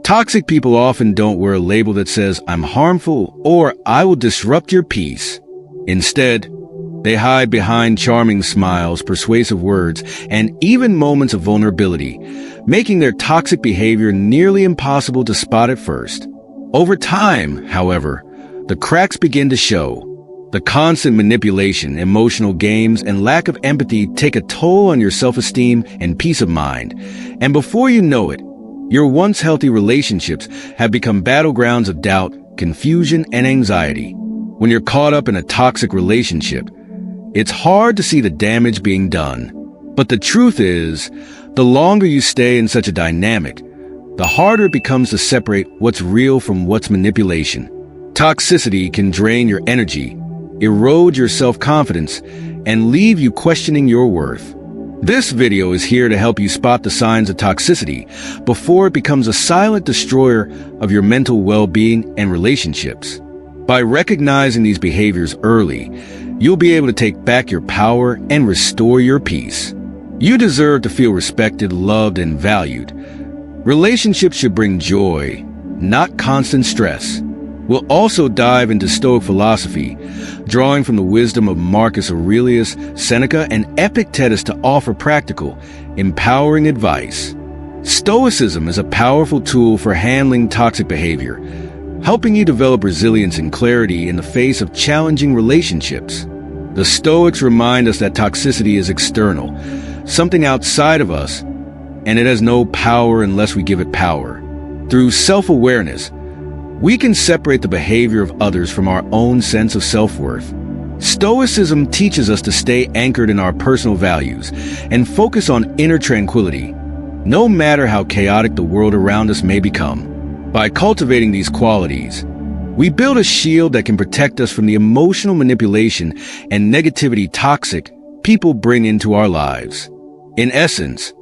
Toxic people often don't wear a label that says, "I'm harmful" or "I will disrupt your peace." Instead, they hide behind charming smiles, persuasive words, and even moments of vulnerability, making their toxic behavior nearly impossible to spot at first. Over time, however, the cracks begin to show. The constant manipulation, emotional games, and lack of empathy take a toll on your self-esteem and peace of mind. And before you know it, your once healthy relationships have become battlegrounds of doubt, confusion, and anxiety. When you're caught up in a toxic relationship, it's hard to see the damage being done. But the truth is, the longer you stay in such a dynamic, the harder it becomes to separate what's real from what's manipulation. Toxicity can drain your energy, erode your self-confidence, and leave you questioning your worth. This video is here to help you spot the signs of toxicity before it becomes a silent destroyer of your mental well-being and relationships. By recognizing these behaviors early, you'll be able to take back your power and restore your peace. You deserve to feel respected, loved, and valued. Relationships should bring joy, not constant stress. We'll also dive into Stoic philosophy, drawing from the wisdom of Marcus Aurelius, Seneca, and Epictetus to offer practical, empowering advice. Stoicism is a powerful tool for handling toxic behavior, helping you develop resilience and clarity in the face of challenging relationships. The Stoics remind us that toxicity is external, something outside of us, and it has no power unless we give it power. Through self-awareness, we can separate the behavior of others from our own sense of self-worth. Stoicism teaches us to stay anchored in our personal values and focus on inner tranquility, no matter how chaotic the world around us may become. By cultivating these qualities, we build a shield that can protect us from the emotional manipulation and negativity toxic people bring into our lives. In essence,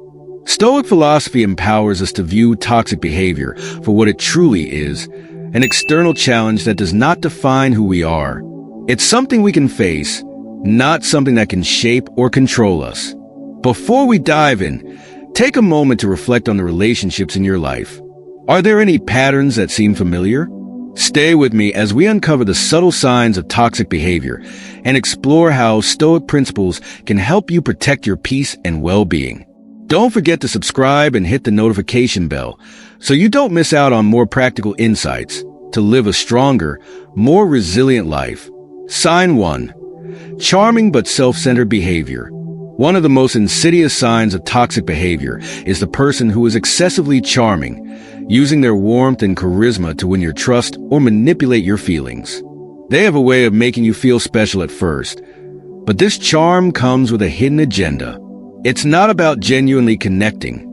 Stoic philosophy empowers us to view toxic behavior for what it truly is, an external challenge that does not define who we are. It's something we can face, not something that can shape or control us. Before we dive in, take a moment to reflect on the relationships in your life. Are there any patterns that seem familiar? Stay with me as we uncover the subtle signs of toxic behavior and explore how Stoic principles can help you protect your peace and well-being. Don't forget to subscribe and hit the notification bell so you don't miss out on more practical insights to live a stronger, more resilient life. Sign 1. Charming but self-centered behavior. One of the most insidious signs of toxic behavior is the person who is excessively charming, using their warmth and charisma to win your trust or manipulate your feelings. They have a way of making you feel special at first, but this charm comes with a hidden agenda. It's not about genuinely connecting.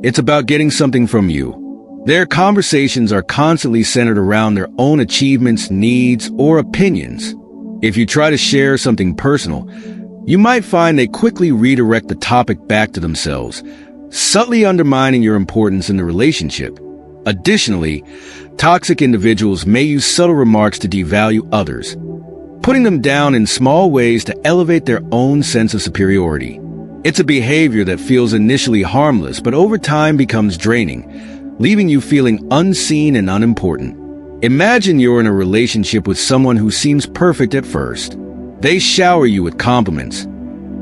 It's about getting something from you. Their conversations are constantly centered around their own achievements, needs, or opinions. If you try to share something personal, you might find they quickly redirect the topic back to themselves, subtly undermining your importance in the relationship. Additionally, toxic individuals may use subtle remarks to devalue others, putting them down in small ways to elevate their own sense of superiority. It's a behavior that feels initially harmless, but over time becomes draining, leaving you feeling unseen and unimportant. Imagine you're in a relationship with someone who seems perfect at first. They shower you with compliments,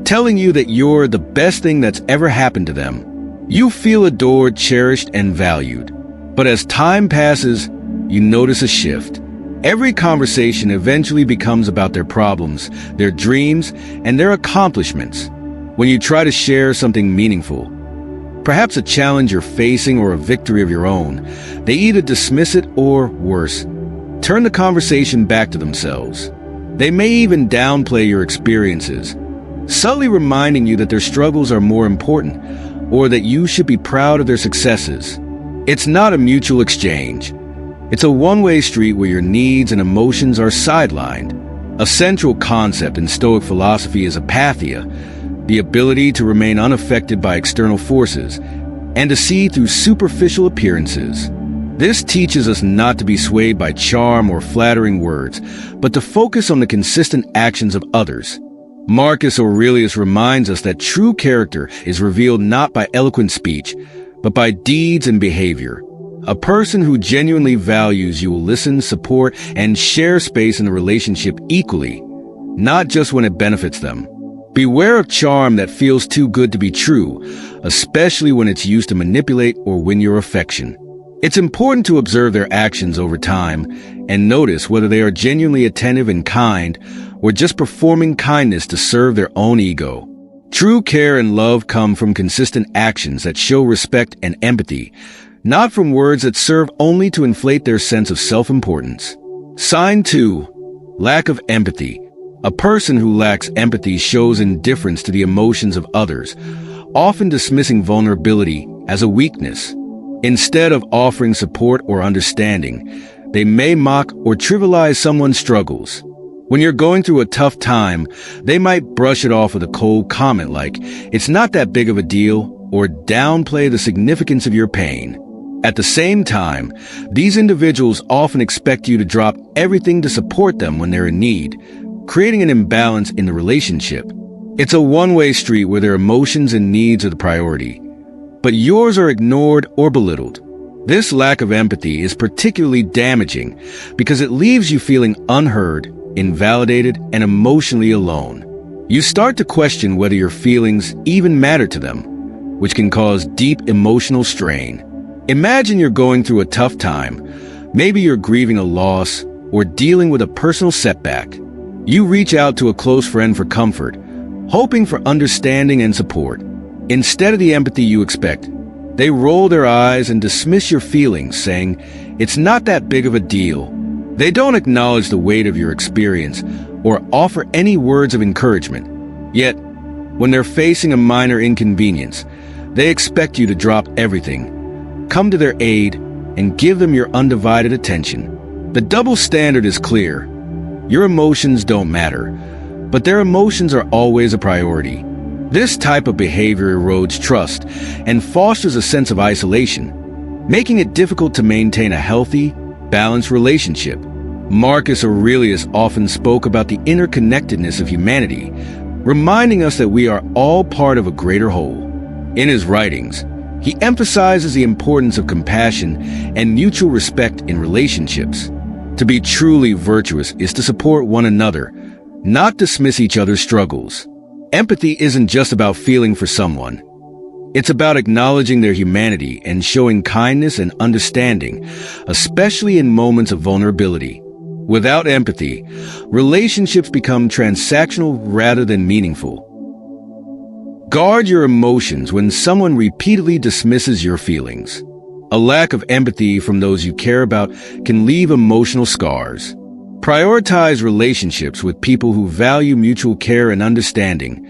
telling you that you're the best thing that's ever happened to them. You feel adored, cherished, and valued. But as time passes, you notice a shift. Every conversation eventually becomes about their problems, their dreams, and their accomplishments. When you try to share something meaningful, perhaps a challenge you're facing or a victory of your own, they either dismiss it or, worse, turn the conversation back to themselves. They may even downplay your experiences, subtly reminding you that their struggles are more important or that you should be proud of their successes. It's not a mutual exchange. It's a one-way street where your needs and emotions are sidelined. A central concept in Stoic philosophy is apatheia, the ability to remain unaffected by external forces and to see through superficial appearances. This teaches us not to be swayed by charm or flattering words, but to focus on the consistent actions of others. Marcus Aurelius reminds us that true character is revealed not by eloquent speech, but by deeds and behavior. A person who genuinely values you will listen, support, and share space in the relationship equally, not just when it benefits them. Beware of charm that feels too good to be true, especially when it's used to manipulate or win your affection. It's important to observe their actions over time and notice whether they are genuinely attentive and kind or just performing kindness to serve their own ego. True care and love come from consistent actions that show respect and empathy, not from words that serve only to inflate their sense of self-importance. Sign 2. Lack of empathy. A person who lacks empathy shows indifference to the emotions of others, often dismissing vulnerability as a weakness. Instead of offering support or understanding, they may mock or trivialize someone's struggles. When you're going through a tough time, they might brush it off with a cold comment like, "It's not that big of a deal," or downplay the significance of your pain. At the same time, these individuals often expect you to drop everything to support them when they're in need, creating an imbalance in the relationship. It's a one-way street where their emotions and needs are the priority, but yours are ignored or belittled. This lack of empathy is particularly damaging because it leaves you feeling unheard, invalidated, and emotionally alone. You start to question whether your feelings even matter to them, which can cause deep emotional strain. Imagine you're going through a tough time. Maybe you're grieving a loss or dealing with a personal setback. You reach out to a close friend for comfort, hoping for understanding and support. Instead of the empathy you expect, they roll their eyes and dismiss your feelings, saying, "It's not that big of a deal." They don't acknowledge the weight of your experience or offer any words of encouragement. Yet, when they're facing a minor inconvenience, they expect you to drop everything, come to their aid, and give them your undivided attention. The double standard is clear. Your emotions don't matter, but their emotions are always a priority. This type of behavior erodes trust and fosters a sense of isolation, making it difficult to maintain a healthy, balanced relationship. Marcus Aurelius often spoke about the interconnectedness of humanity, reminding us that we are all part of a greater whole. In his writings, he emphasizes the importance of compassion and mutual respect in relationships. To be truly virtuous is to support one another, not dismiss each other's struggles. Empathy isn't just about feeling for someone. It's about acknowledging their humanity and showing kindness and understanding, especially in moments of vulnerability. Without empathy, relationships become transactional rather than meaningful. Guard your emotions when someone repeatedly dismisses your feelings. A lack of empathy from those you care about can leave emotional scars. Prioritize relationships with people who value mutual care and understanding.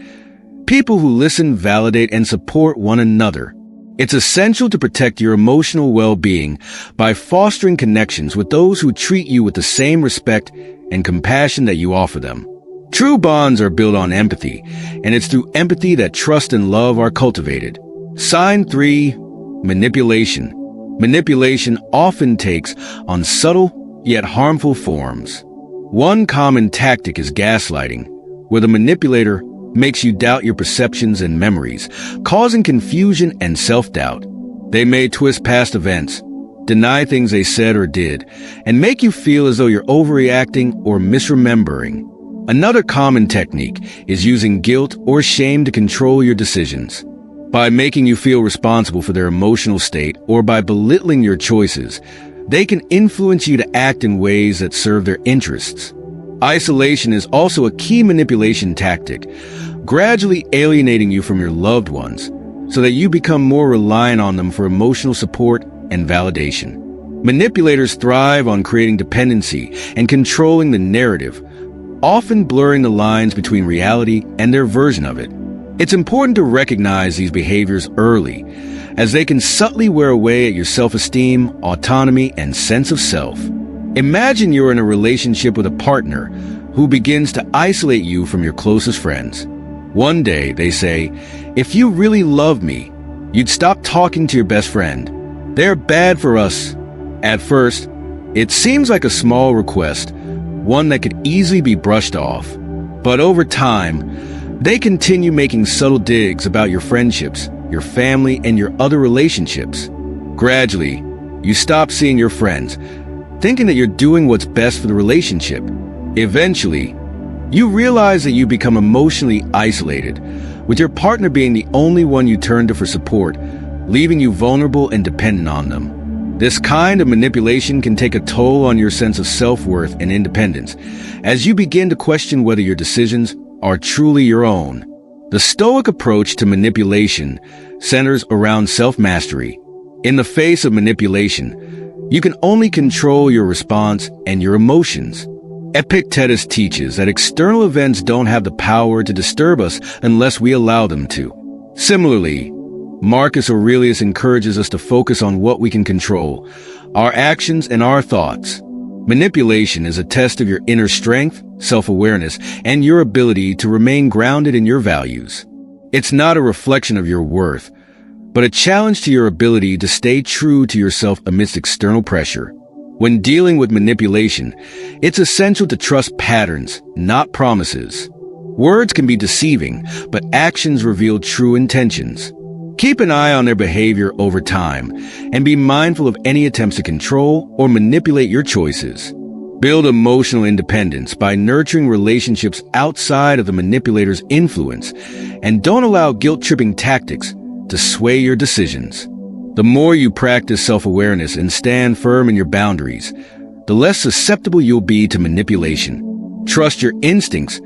People who listen, validate, and support one another. It's essential to protect your emotional well-being by fostering connections with those who treat you with the same respect and compassion that you offer them. True bonds are built on empathy, and it's through empathy that trust and love are cultivated. Sign 3. Manipulation. Manipulation often takes on subtle yet harmful forms. One common tactic is gaslighting, where the manipulator makes you doubt your perceptions and memories, causing confusion and self-doubt. They may twist past events, deny things they said or did, and make you feel as though you're overreacting or misremembering. Another common technique is using guilt or shame to control your decisions. By making you feel responsible for their emotional state or by belittling your choices, they can influence you to act in ways that serve their interests. Isolation is also a key manipulation tactic, gradually alienating you from your loved ones so that you become more reliant on them for emotional support and validation. Manipulators thrive on creating dependency and controlling the narrative, often blurring the lines between reality and their version of it. It's important to recognize these behaviors early, as they can subtly wear away at your self-esteem, autonomy, and sense of self. Imagine you're in a relationship with a partner who begins to isolate you from your closest friends. One day, they say, "If you really love me, you'd stop talking to your best friend. They're bad for us." At first, it seems like a small request, one that could easily be brushed off. But over time, they continue making subtle digs about your friendships, your family, and your other relationships. Gradually, You stop seeing your friends, thinking that you're doing what's best for the relationship. Eventually, you realize that you become emotionally isolated, with your partner being the only one you turn to for support, leaving you vulnerable and dependent on them. This kind of manipulation can take a toll on your sense of self-worth and independence, as you begin to question whether your decisions are truly your own. The Stoic approach to manipulation centers around self-mastery. In the face of manipulation, you can only control your response and your emotions. Epictetus teaches that external events don't have the power to disturb us unless we allow them to. Similarly, Marcus Aurelius encourages us to focus on what we can control, our actions and our thoughts. Manipulation is a test of your inner strength, self-awareness, and your ability to remain grounded in your values. It's not a reflection of your worth, but a challenge to your ability to stay true to yourself amidst external pressure. When dealing with manipulation, it's essential to trust patterns, not promises. Words can be deceiving, but actions reveal true intentions. Keep an eye on their behavior over time, and be mindful of any attempts to control or manipulate your choices. Build emotional independence by nurturing relationships outside of the manipulator's influence, and don't allow guilt-tripping tactics to sway your decisions. The more you practice self-awareness and stand firm in your boundaries, the less susceptible you'll be to manipulation. Trust your instincts,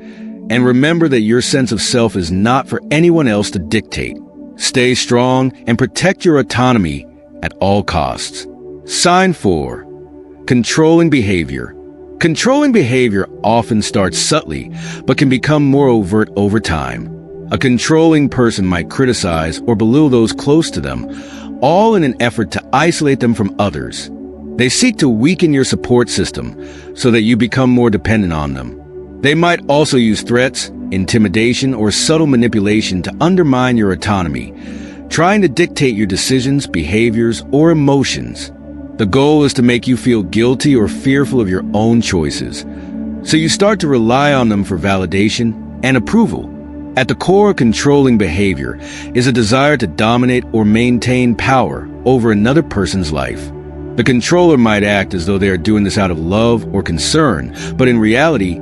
and remember that your sense of self is not for anyone else to dictate. Stay strong and protect your autonomy at all costs. Sign 4. Controlling behavior. Controlling behavior often starts subtly, but can become more overt over time. A controlling person might criticize or belittle those close to them, all in an effort to isolate them from others. They seek to weaken your support system so that you become more dependent on them. They might also use threats, intimidation, or subtle manipulation to undermine your autonomy, trying to dictate your decisions, behaviors, or emotions. The goal is to make you feel guilty or fearful of your own choices, so you start to rely on them for validation and approval. At the core of controlling behavior is a desire to dominate or maintain power over another person's life. The controller might act as though they are doing this out of love or concern, but in reality,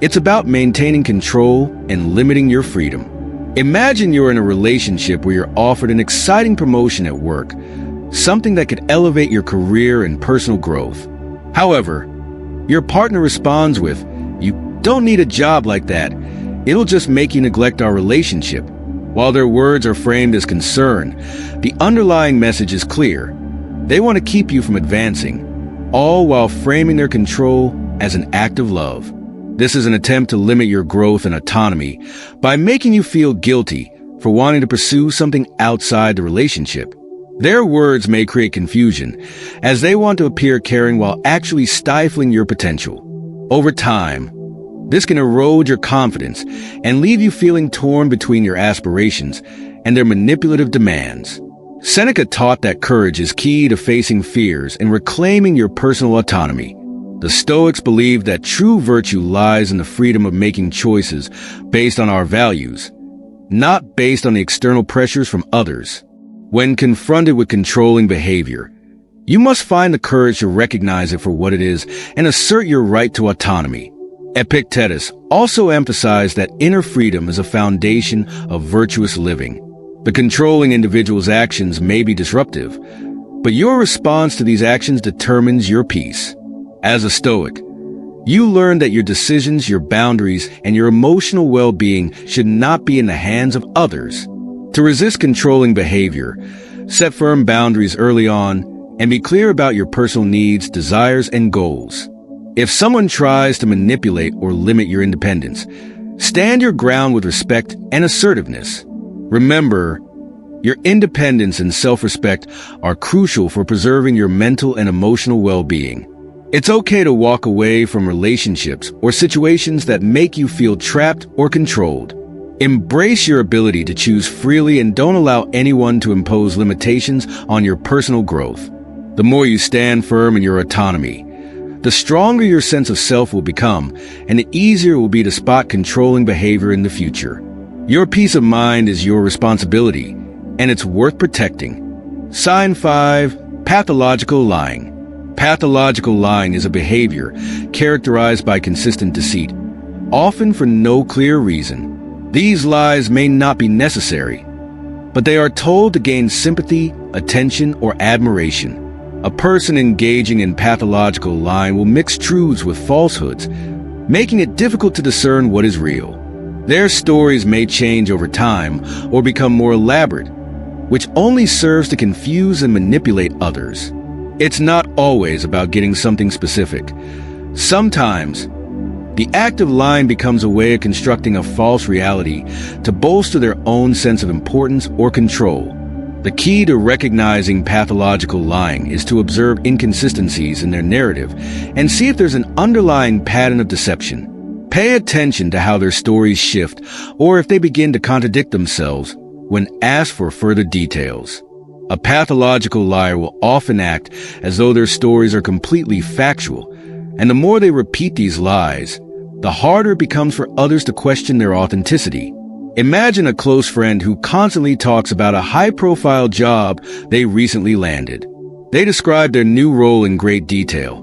it's about maintaining control and limiting your freedom. Imagine you're in a relationship where you're offered an exciting promotion at work, something that could elevate your career and personal growth. However, your partner responds with, "You don't need a job like that. It'll just make you neglect our relationship." While their words are framed as concern, the underlying message is clear. They want to keep you from advancing, all while framing their control as an act of love. This is an attempt to limit your growth and autonomy by making you feel guilty for wanting to pursue something outside the relationship. Their words may create confusion, as they want to appear caring while actually stifling your potential. Over time, this can erode your confidence and leave you feeling torn between your aspirations and their manipulative demands. Seneca taught that courage is key to facing fears and reclaiming your personal autonomy. The Stoics believed that true virtue lies in the freedom of making choices based on our values, not based on the external pressures from others. When confronted with controlling behavior, you must find the courage to recognize it for what it is and assert your right to autonomy. Epictetus also emphasized that inner freedom is a foundation of virtuous living. The controlling individual's actions may be disruptive, but your response to these actions determines your peace. As a Stoic, you learn that your decisions, your boundaries, and your emotional well-being should not be in the hands of others. To resist controlling behavior, set firm boundaries early on and be clear about your personal needs, desires, and goals. If someone tries to manipulate or limit your independence, stand your ground with respect and assertiveness. Remember, your independence and self-respect are crucial for preserving your mental and emotional well-being. It's okay to walk away from relationships or situations that make you feel trapped or controlled. Embrace your ability to choose freely and don't allow anyone to impose limitations on your personal growth. The more you stand firm in your autonomy, the stronger your sense of self will become, and the easier it will be to spot controlling behavior in the future. Your peace of mind is your responsibility, and it's worth protecting. Sign 5. Pathological lying. Pathological lying is a behavior characterized by consistent deceit, often for no clear reason. These lies may not be necessary, but they are told to gain sympathy, attention, or admiration. A person engaging in pathological lying will mix truths with falsehoods, making it difficult to discern what is real. Their stories may change over time or become more elaborate, which only serves to confuse and manipulate others. It's not always about getting something specific. Sometimes, the act of lying becomes a way of constructing a false reality to bolster their own sense of importance or control. The key to recognizing pathological lying is to observe inconsistencies in their narrative and see if there's an underlying pattern of deception. Pay attention to how their stories shift or if they begin to contradict themselves when asked for further details. A pathological liar will often act as though their stories are completely factual, and the more they repeat these lies, the harder it becomes for others to question their authenticity. Imagine a close friend who constantly talks about a high-profile job they recently landed. They describe their new role in great detail,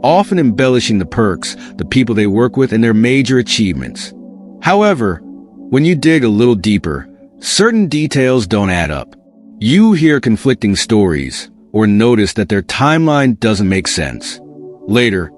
often embellishing the perks, the people they work with, and their major achievements. However, when you dig a little deeper, certain details don't add up. You hear conflicting stories or notice that their timeline doesn't make sense. Later,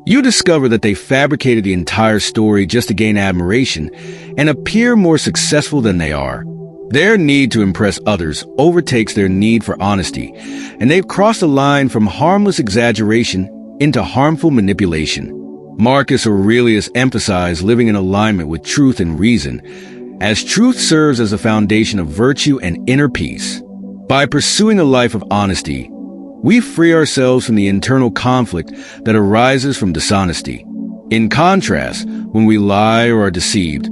you discover that they fabricated the entire story just to gain admiration and appear more successful than they are. Their need to impress others overtakes their need for honesty, and they've crossed a line from harmless exaggeration into harmful manipulation. Marcus Aurelius emphasized living in alignment with truth and reason, as truth serves as a foundation of virtue and inner peace. By pursuing a life of honesty, we free ourselves from the internal conflict that arises from dishonesty. In contrast, when we lie or are deceived,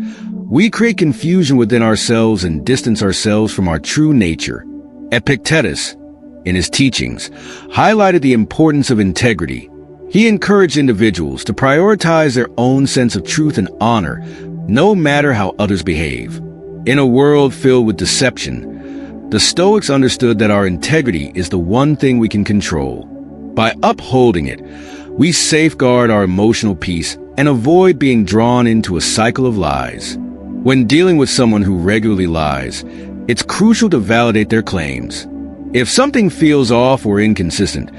we create confusion within ourselves and distance ourselves from our true nature. Epictetus, in his teachings, highlighted the importance of integrity. He encouraged individuals to prioritize their own sense of truth and honor, no matter how others behave. In a world filled with deception, the Stoics understood that our integrity is the one thing we can control. By upholding it, we safeguard our emotional peace and avoid being drawn into a cycle of lies. When dealing with someone who regularly lies, it's crucial to validate their claims. If something feels off or inconsistent,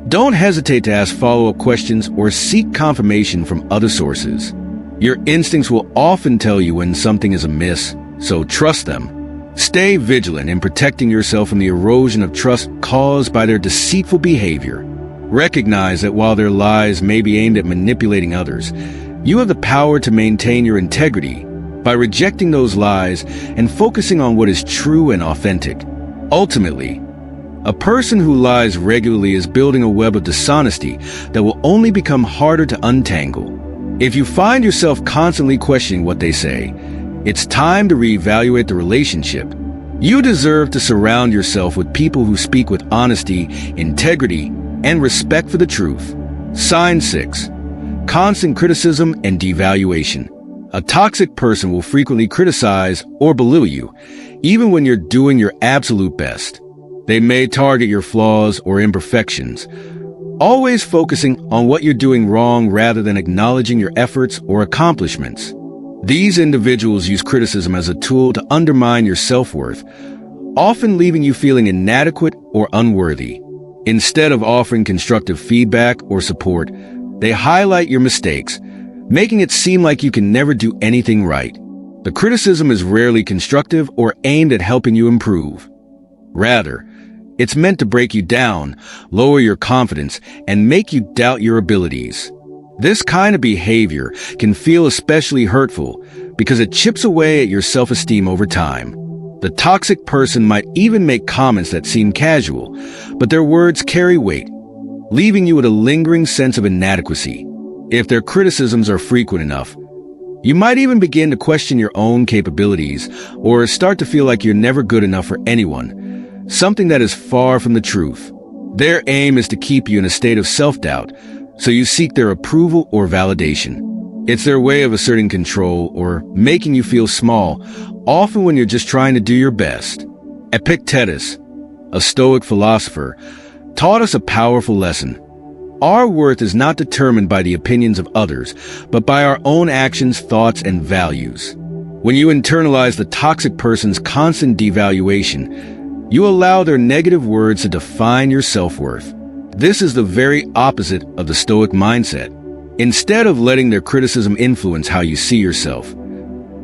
don't hesitate to ask follow-up questions or seek confirmation from other sources. Your instincts will often tell you when something is amiss, so trust them. Stay vigilant in protecting yourself from the erosion of trust caused by their deceitful behavior. Recognize that while their lies may be aimed at manipulating others, you have the power to maintain your integrity by rejecting those lies and focusing on what is true and authentic. Ultimately, a person who lies regularly is building a web of dishonesty that will only become harder to untangle. If you find yourself constantly questioning what they say, it's time to reevaluate the relationship. You deserve to surround yourself with people who speak with honesty, integrity, and respect for the truth. Sign 6. Constant criticism and devaluation. A toxic person will frequently criticize or belittle you, even when you're doing your absolute best. They may target your flaws or imperfections, always focusing on what you're doing wrong rather than acknowledging your efforts or accomplishments. These individuals use criticism as a tool to undermine your self-worth, often leaving you feeling inadequate or unworthy. Instead of offering constructive feedback or support, they highlight your mistakes, making it seem like you can never do anything right. The criticism is rarely constructive or aimed at helping you improve. Rather, it's meant to break you down, lower your confidence, and make you doubt your abilities. This kind of behavior can feel especially hurtful because it chips away at your self-esteem over time. The toxic person might even make comments that seem casual, but their words carry weight, leaving you with a lingering sense of inadequacy. If their criticisms are frequent enough, you might even begin to question your own capabilities or start to feel like you're never good enough for anyone, something that is far from the truth. Their aim is to keep you in a state of self-doubt, so you seek their approval or validation. It's their way of asserting control or making you feel small, often when you're just trying to do your best. Epictetus, a Stoic philosopher, taught us a powerful lesson. Our worth is not determined by the opinions of others, but by our own actions, thoughts, and values. When you internalize the toxic person's constant devaluation, you allow their negative words to define your self-worth. This is the very opposite of the Stoic mindset. Instead of letting their criticism influence how you see yourself,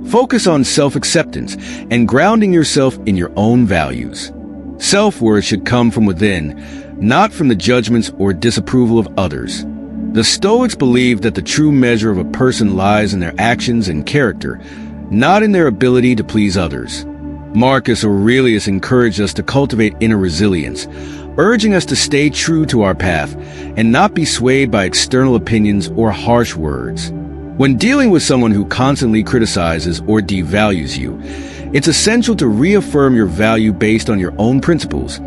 focus on self-acceptance and grounding yourself in your own values. Self-worth should come from within, not from the judgments or disapproval of others. The Stoics believe that the true measure of a person lies in their actions and character, not in their ability to please others. Marcus Aurelius encouraged us to cultivate inner resilience, urging us to stay true to our path and not be swayed by external opinions or harsh words. When dealing with someone who constantly criticizes or devalues you, it's essential to reaffirm your value based on your own principles,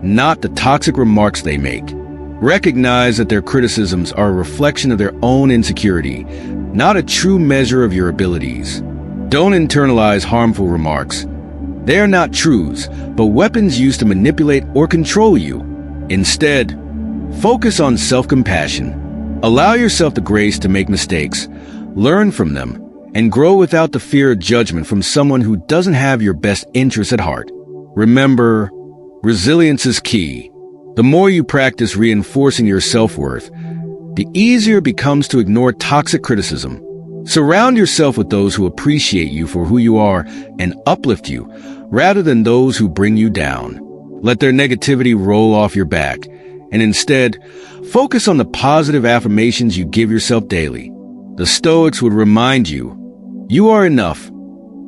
not the toxic remarks they make. Recognize that their criticisms are a reflection of their own insecurity, not a true measure of your abilities. Don't internalize harmful remarks. They are not truths, but weapons used to manipulate or control you. Instead, focus on self-compassion. Allow yourself the grace to make mistakes, learn from them, and grow without the fear of judgment from someone who doesn't have your best interests at heart. Remember, resilience is key. The more you practice reinforcing your self-worth, the easier it becomes to ignore toxic criticism. Surround yourself with those who appreciate you for who you are and uplift you, rather than those who bring you down. Let their negativity roll off your back, and instead, focus on the positive affirmations you give yourself daily. The Stoics would remind you, you are enough.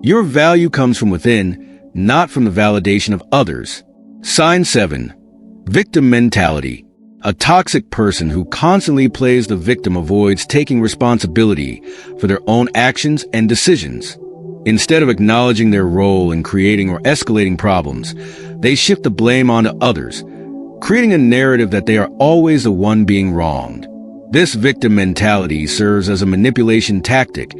Your value comes from within, not from the validation of others. Sign 7. Victim mentality. A toxic person who constantly plays the victim avoids taking responsibility for their own actions and decisions. Instead of acknowledging their role in creating or escalating problems, they shift the blame onto others, creating a narrative that they are always the one being wronged. This victim mentality serves as a manipulation tactic.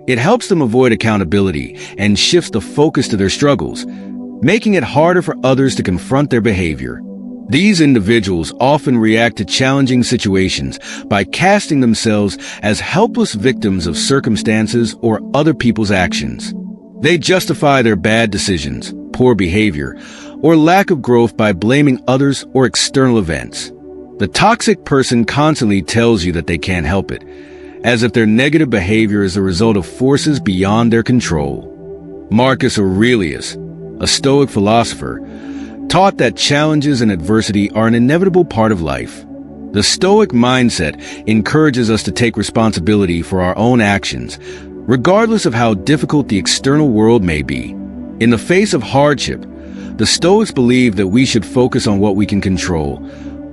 It helps them avoid accountability and shifts the focus to their struggles, making it harder for others to confront their behavior. These individuals often react to challenging situations by casting themselves as helpless victims of circumstances or other people's actions. They justify their bad decisions, poor behavior, or lack of growth by blaming others or external events. The toxic person constantly tells you that they can't help it, as if their negative behavior is the result of forces beyond their control. Marcus Aurelius, a Stoic philosopher, taught that challenges and adversity are an inevitable part of life. The Stoic mindset encourages us to take responsibility for our own actions, regardless of how difficult the external world may be. In the face of hardship, the Stoics believe that we should focus on what we can control,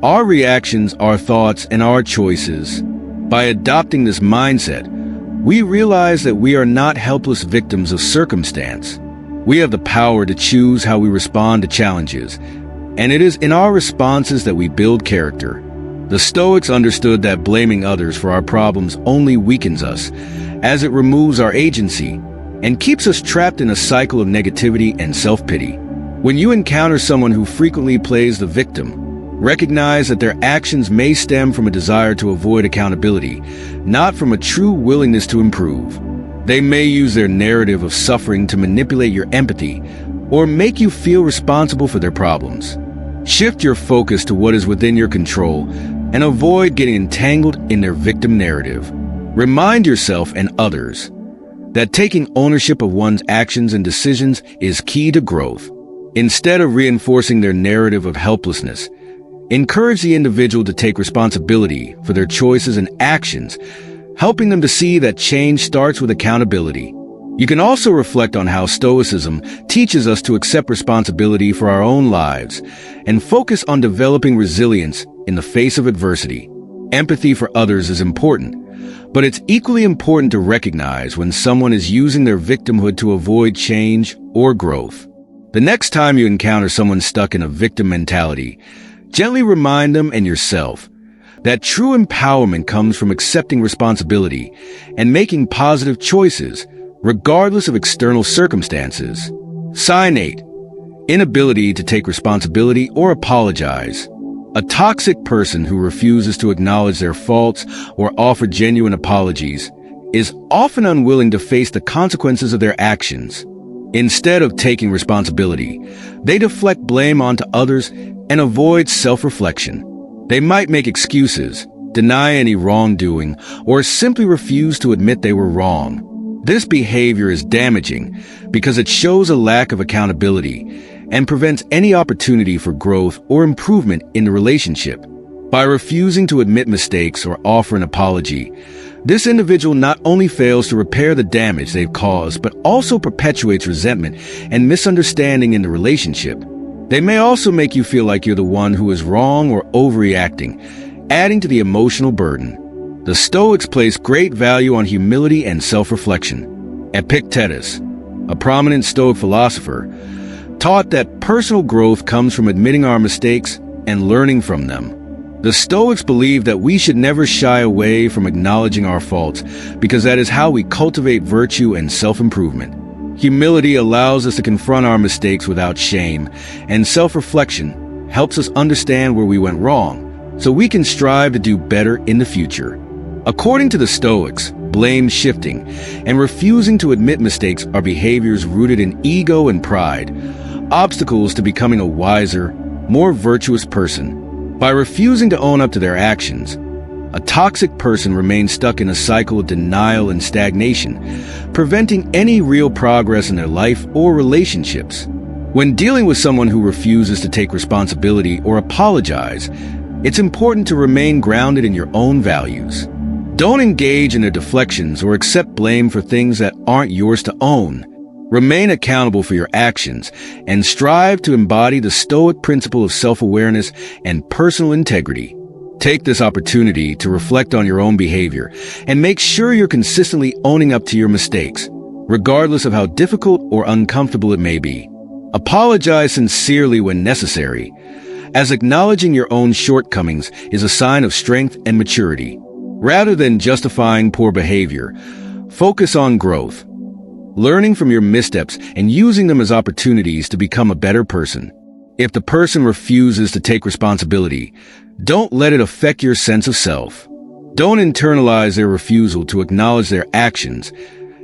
our reactions, our thoughts, and our choices. By adopting this mindset, we realize that we are not helpless victims of circumstance. We have the power to choose how we respond to challenges, and it is in our responses that we build character. The Stoics understood that blaming others for our problems only weakens us, as it removes our agency and keeps us trapped in a cycle of negativity and self-pity. When you encounter someone who frequently plays the victim, recognize that their actions may stem from a desire to avoid accountability, not from a true willingness to improve. They may use their narrative of suffering to manipulate your empathy or make you feel responsible for their problems. Shift your focus to what is within your control and avoid getting entangled in their victim narrative. Remind yourself and others that taking ownership of one's actions and decisions is key to growth. Instead of reinforcing their narrative of helplessness, encourage the individual to take responsibility for their choices and actions, helping them to see that change starts with accountability. You can also reflect on how Stoicism teaches us to accept responsibility for our own lives and focus on developing resilience in the face of adversity. Empathy for others is important, but it's equally important to recognize when someone is using their victimhood to avoid change or growth. The next time you encounter someone stuck in a victim mentality, gently remind them and yourself that true empowerment comes from accepting responsibility and making positive choices, regardless of external circumstances. Sign 8. Inability to take responsibility or apologize. A toxic person who refuses to acknowledge their faults or offer genuine apologies is often unwilling to face the consequences of their actions. Instead of taking responsibility, they deflect blame onto others and avoid self-reflection. They might make excuses, deny any wrongdoing, or simply refuse to admit they were wrong. This behavior is damaging because it shows a lack of accountability and prevents any opportunity for growth or improvement in the relationship. By refusing to admit mistakes or offer an apology, this individual not only fails to repair the damage they've caused, but also perpetuates resentment and misunderstanding in the relationship. They may also make you feel like you're the one who is wrong or overreacting, adding to the emotional burden. The Stoics place great value on humility and self-reflection. Epictetus, a prominent Stoic philosopher, taught that personal growth comes from admitting our mistakes and learning from them. The Stoics believe that we should never shy away from acknowledging our faults because that is how we cultivate virtue and self-improvement. Humility allows us to confront our mistakes without shame, and self-reflection helps us understand where we went wrong so we can strive to do better in the future. According to the Stoics, blame shifting and refusing to admit mistakes are behaviors rooted in ego and pride, obstacles to becoming a wiser, more virtuous person. By refusing to own up to their actions, a toxic person remains stuck in a cycle of denial and stagnation, preventing any real progress in their life or relationships. When dealing with someone who refuses to take responsibility or apologize, it's important to remain grounded in your own values. Don't engage in their deflections or accept blame for things that aren't yours to own. Remain accountable for your actions and strive to embody the Stoic principle of self-awareness and personal integrity. Take this opportunity to reflect on your own behavior and make sure you're consistently owning up to your mistakes, regardless of how difficult or uncomfortable it may be. Apologize sincerely when necessary, as acknowledging your own shortcomings is a sign of strength and maturity. Rather than justifying poor behavior, focus on growth, learning from your missteps and using them as opportunities to become a better person. If the person refuses to take responsibility, don't let it affect your sense of self. Don't internalize their refusal to acknowledge their actions,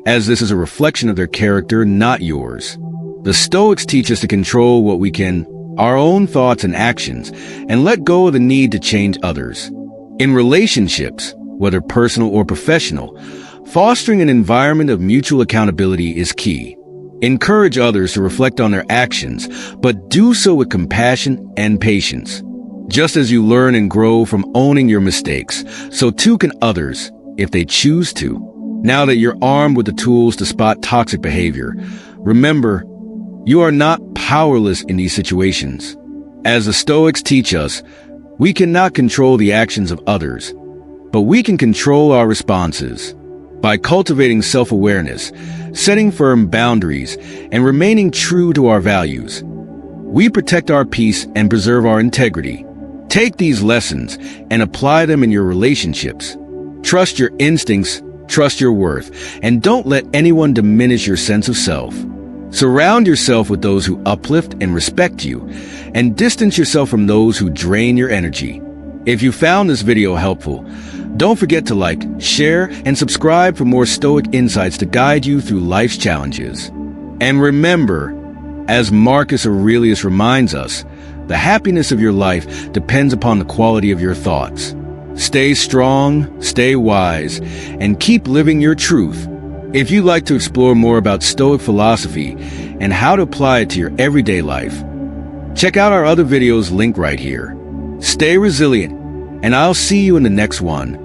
as this is a reflection of their character, not yours. The Stoics teach us to control what we can, our own thoughts and actions, and let go of the need to change others. In relationships, whether personal or professional, fostering an environment of mutual accountability is key. Encourage others to reflect on their actions, but do so with compassion and patience. Just as you learn and grow from owning your mistakes, so too can others, if they choose to. Now that you're armed with the tools to spot toxic behavior, remember, you are not powerless in these situations. As the Stoics teach us, we cannot control the actions of others, but we can control our responses. By cultivating self-awareness, setting firm boundaries, and remaining true to our values, we protect our peace and preserve our integrity. Take these lessons and apply them in your relationships. Trust your instincts, trust your worth, and don't let anyone diminish your sense of self. Surround yourself with those who uplift and respect you, and distance yourself from those who drain your energy. If you found this video helpful, don't forget to like, share, and subscribe for more Stoic insights to guide you through life's challenges. And remember, as Marcus Aurelius reminds us, the happiness of your life depends upon the quality of your thoughts. Stay strong, stay wise, and keep living your truth. If you'd like to explore more about Stoic philosophy and how to apply it to your everyday life, check out our other videos linked right here. Stay resilient, and I'll see you in the next one.